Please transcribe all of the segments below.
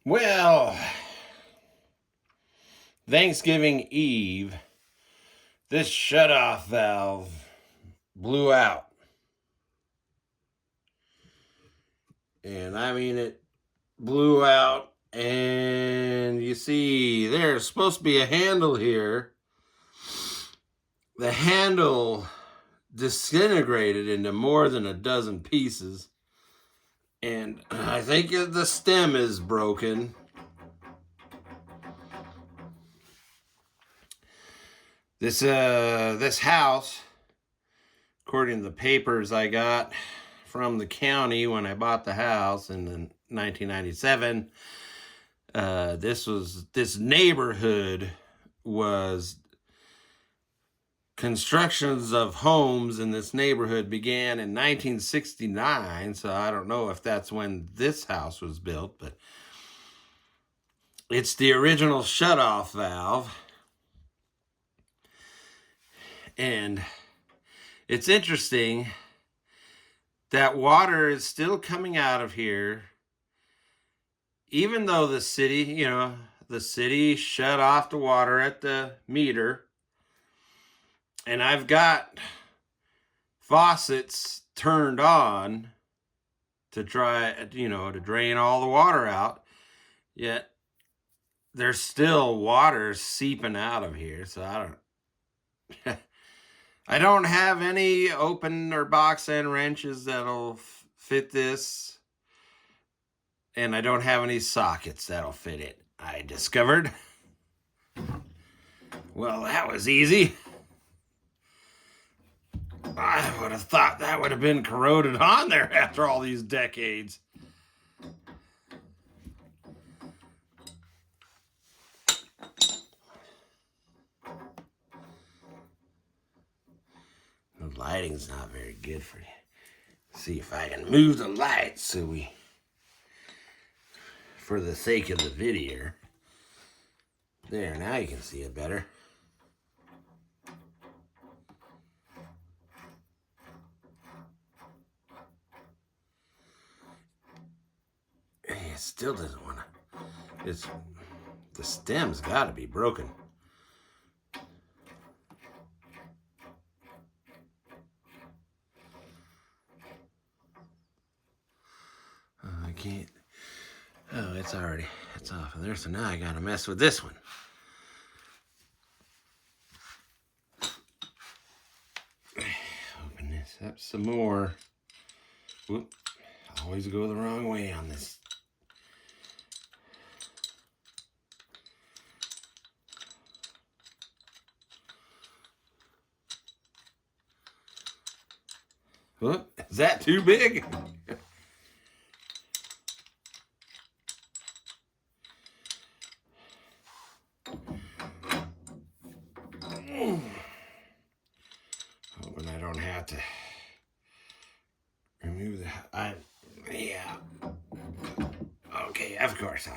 Well, Thanksgiving Eve, this shutoff valve blew out. And I mean, it blew out. And you see, there's supposed to be a handle here. The handle disintegrated into more than a dozen pieces. And I think the stem is broken. This house, according to the papers I got from the county when I bought the house in 1997, this neighborhood was constructions of homes in this neighborhood began in 1969. So I don't know if that's when this house was built, but it's the original shutoff valve. And it's interesting that water is still coming out of here, even though the city shut off the water at the meter. And I've got faucets turned on to try, to drain all the water out. Yet there's still water seeping out of here. So I don't have any open or box end wrenches that'll fit this. And I don't have any sockets that'll fit it, I discovered. Well, that was easy. I would have thought that would have been corroded on there after all these decades. The lighting's not very good for you. See if I can move the light for the sake of the video. There, now you can see it better. It still doesn't want to. The stem's got to be broken. I can't. Oh, it's off of there. So now I got to mess with this one. Open this up some more. Whoop. Always go the wrong way on this. Whoop. Is that too big? Hoping I don't have to remove yeah. Okay, of course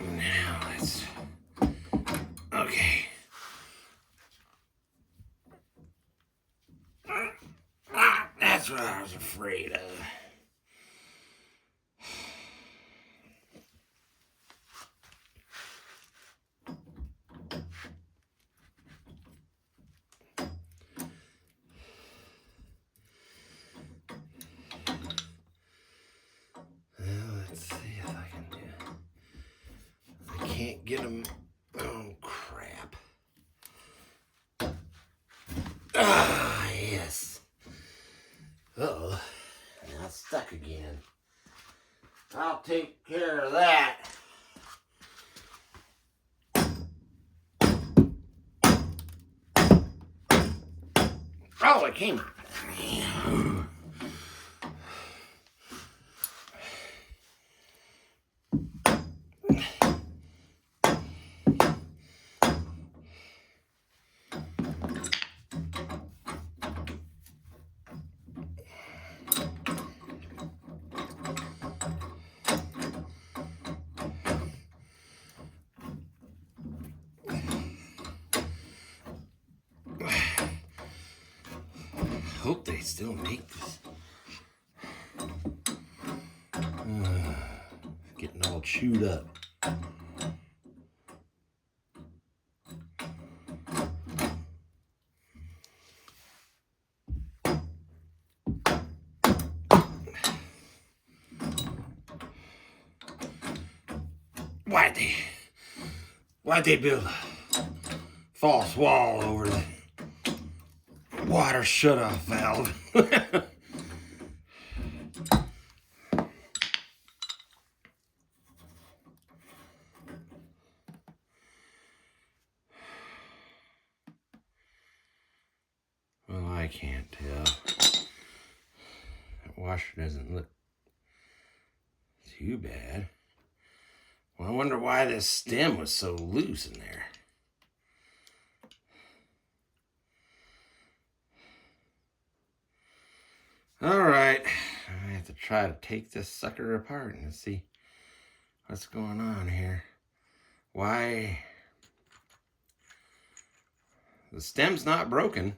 now let's, okay. That's what I was afraid of. Can't get them. Oh, crap. Ah, yes. Uh-oh. Now it's stuck again. I'll take care of that. Oh, it came out. Hope they still make this. getting all chewed up. Why'd they build a false wall over the water shutoff valve? Well, I can't tell. That washer doesn't look too bad. Well, I wonder why this stem was so loose in there. All right, I have to try to take this sucker apart and see what's going on here. Why? The stem's not broken.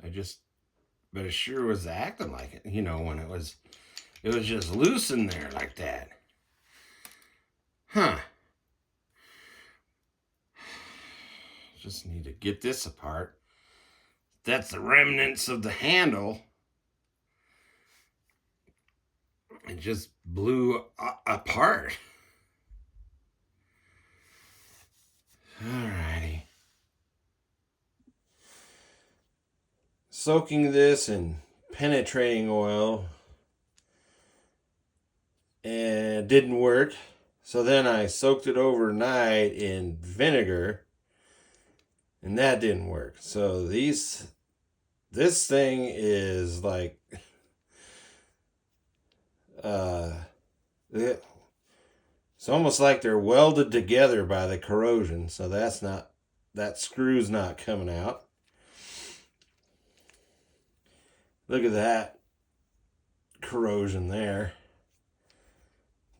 But it sure was acting like it, you know, when it was just loose in there like that. Huh. Just need to get this apart. That's the remnants of the handle. It just blew apart. Alrighty. Soaking this in penetrating oil, and it didn't work. So then I soaked it overnight in vinegar, and that didn't work. So this thing is like it's almost like they're welded together by the corrosion. So that screw's not coming out. Look at that corrosion there.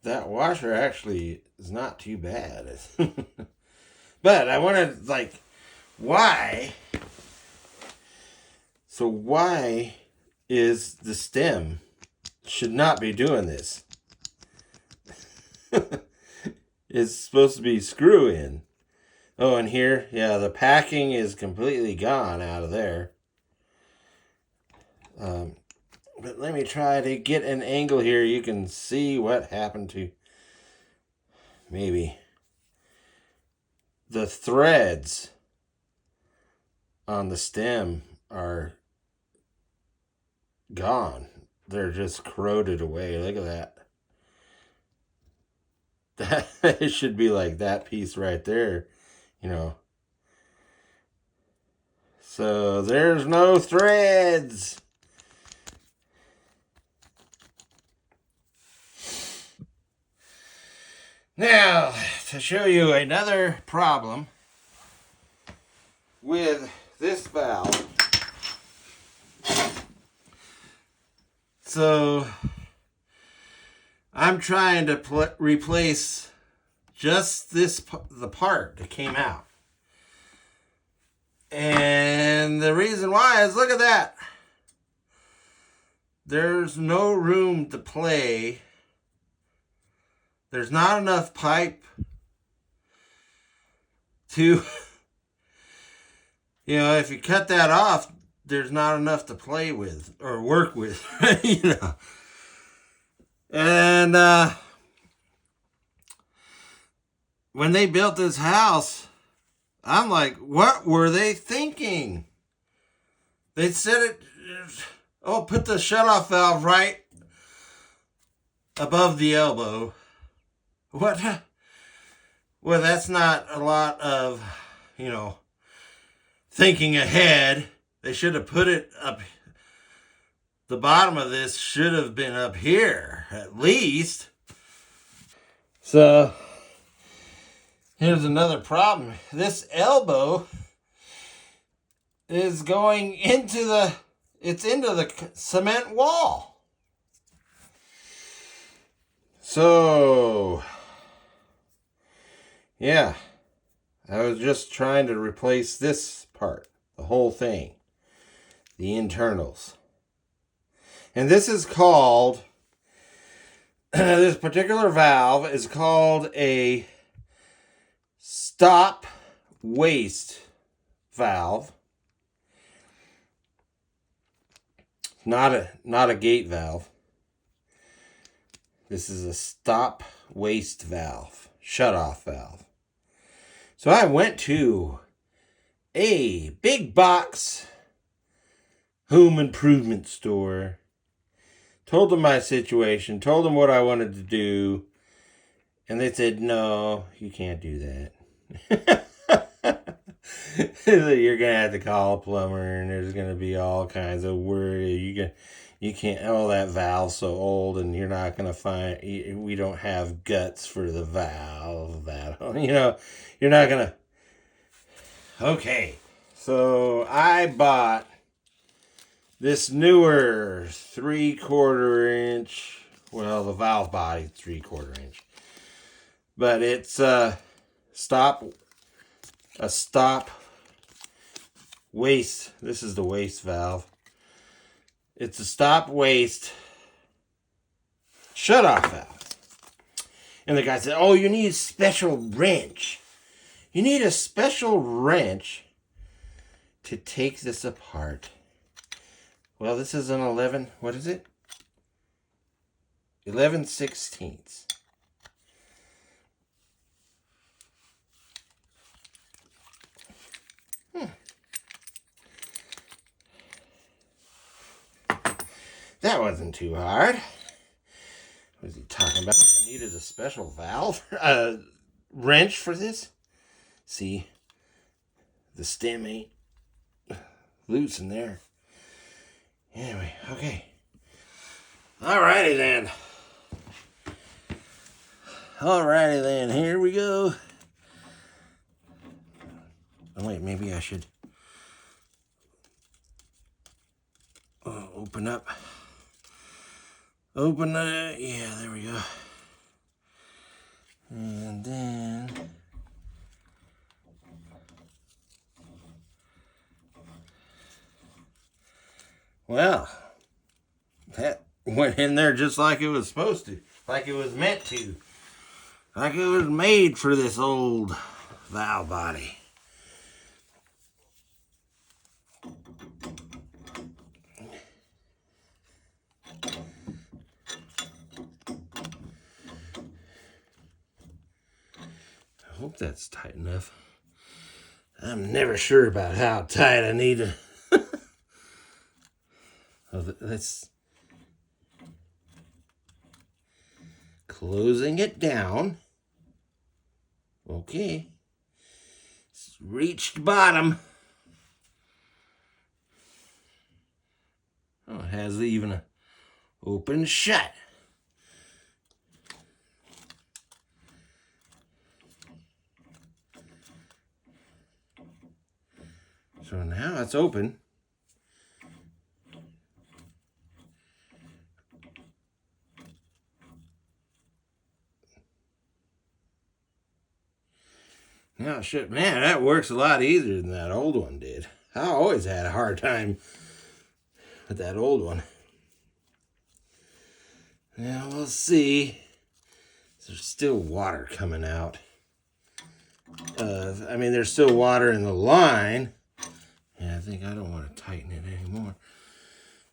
That washer actually is not too bad. But I wanted, like, why? So why is the stem should not be doing this? It's supposed to be screw in. Oh, and here, yeah, the packing is completely gone out of there. But let me try to get an angle here. You can see what happened to maybe the threads on the stem are gone. They're just corroded away. Look at that. It should be like that piece right there, you know. So there's no threads. Now, to show you another problem with this valve. So, I'm trying to replace just the part that came out. And the reason why is, look at that. There's no room to play. There's not enough pipe to, you know, if you cut that off, there's not enough to play with or work with, you know. And when they built this house, I'm like, what were they thinking? They said put the shutoff valve right above the elbow. What? Well, that's not a lot of, you know, thinking ahead. They should have put it up. The bottom of this should have been up here, at least. So, here's another problem. This elbow is going into the cement wall. So, yeah, I was just trying to replace this part, the whole thing, the internals. And this is called This particular valve is called a stop waste valve. Not a gate valve. This is a stop waste valve, shut off valve. So I went to a big box home improvement store, told them my situation, told them what I wanted to do, and they said, no, you can't do that. You're going to have to call a plumber, and there's going to be all kinds of worry. You can't, oh, that valve's so old, and you're not going to find, we don't have guts for the valve. You're not going to. Okay, so I bought this newer 3/4 inch, well, the valve body 3/4 inch, but it's a stop waste. This is the waste valve. It's a stop waste shut off valve. And the guy said, oh, you need a special wrench. You need a special wrench to take this apart. Well, this is an 11, what is it? 11/16. That wasn't too hard. What is he talking about? I needed a special valve, wrench for this. See, the stem ain't loose in there. Anyway, okay. Alrighty then. Here we go. Oh wait, maybe I should open up. Open it. Yeah, there we go. And then well, that went in there just like it was supposed to, like it was meant to, like it was made for this old valve body. I hope that's tight enough. I'm never sure about how tight I need to. Let's closing it down. Okay. It's reached bottom. Oh, it has even a open shut. So now it's open. Now, shit, man, that works a lot easier than that old one did. I always had a hard time with that old one. Now, we'll see. There's still water coming out. There's still water in the line. Yeah, I think I don't want to tighten it anymore.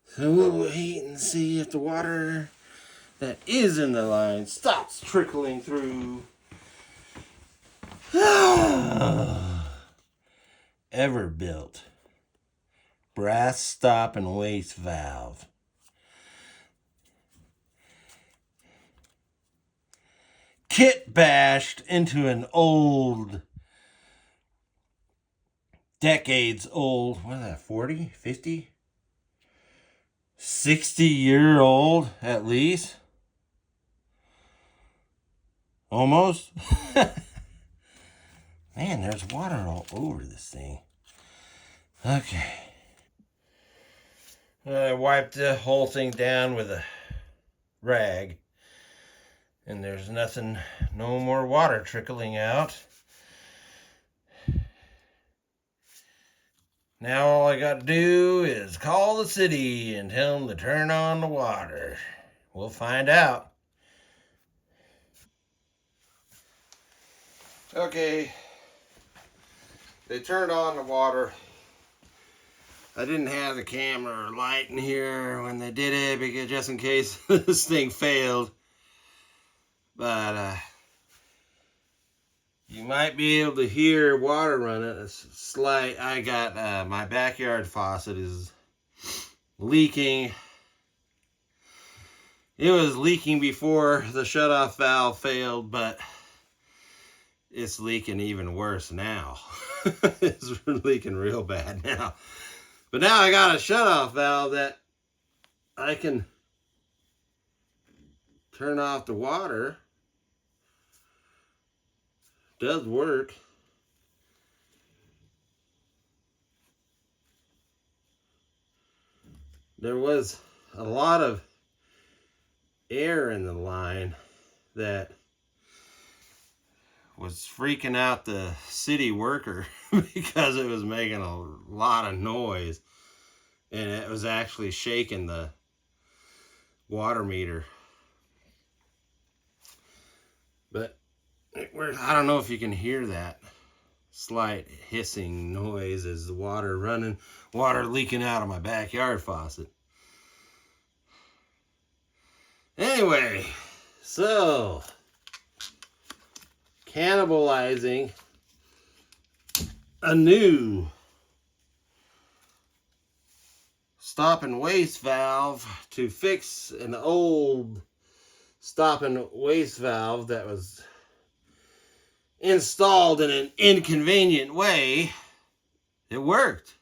So we'll wait and see if the water that is in the line stops trickling through. Everbilt brass stop and waste valve. Kit bashed into an old, decades old, what is that, 40, 50, 60-year-old at least? Almost? Man, there's water all over this thing. Okay. I wiped the whole thing down with a rag. And there's nothing, no more water trickling out. Now all I got to do is call the city and tell them to turn on the water. We'll find out. Okay, they turned on the water. I didn't have the camera or light in here when they did it, because just in case this thing failed. But you might be able to hear water running. It's slight. I got my backyard faucet is leaking. It was leaking before the shutoff valve failed, but it's leaking even worse now. It's leaking real bad now. But now I got a shutoff valve that I can turn off the water. Does work. There was a lot of air in the line that was freaking out the city worker because it was making a lot of noise, and it was actually shaking the water meter. But I don't know if you can hear that slight hissing noise as the water leaking out of my backyard faucet. Anyway, so cannibalizing a new stop and waste valve to fix an old stop and waste valve that was installed in an inconvenient way. It worked.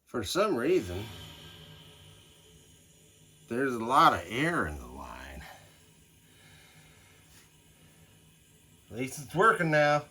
For some reason, there's a lot of air in the line. At least it's working now.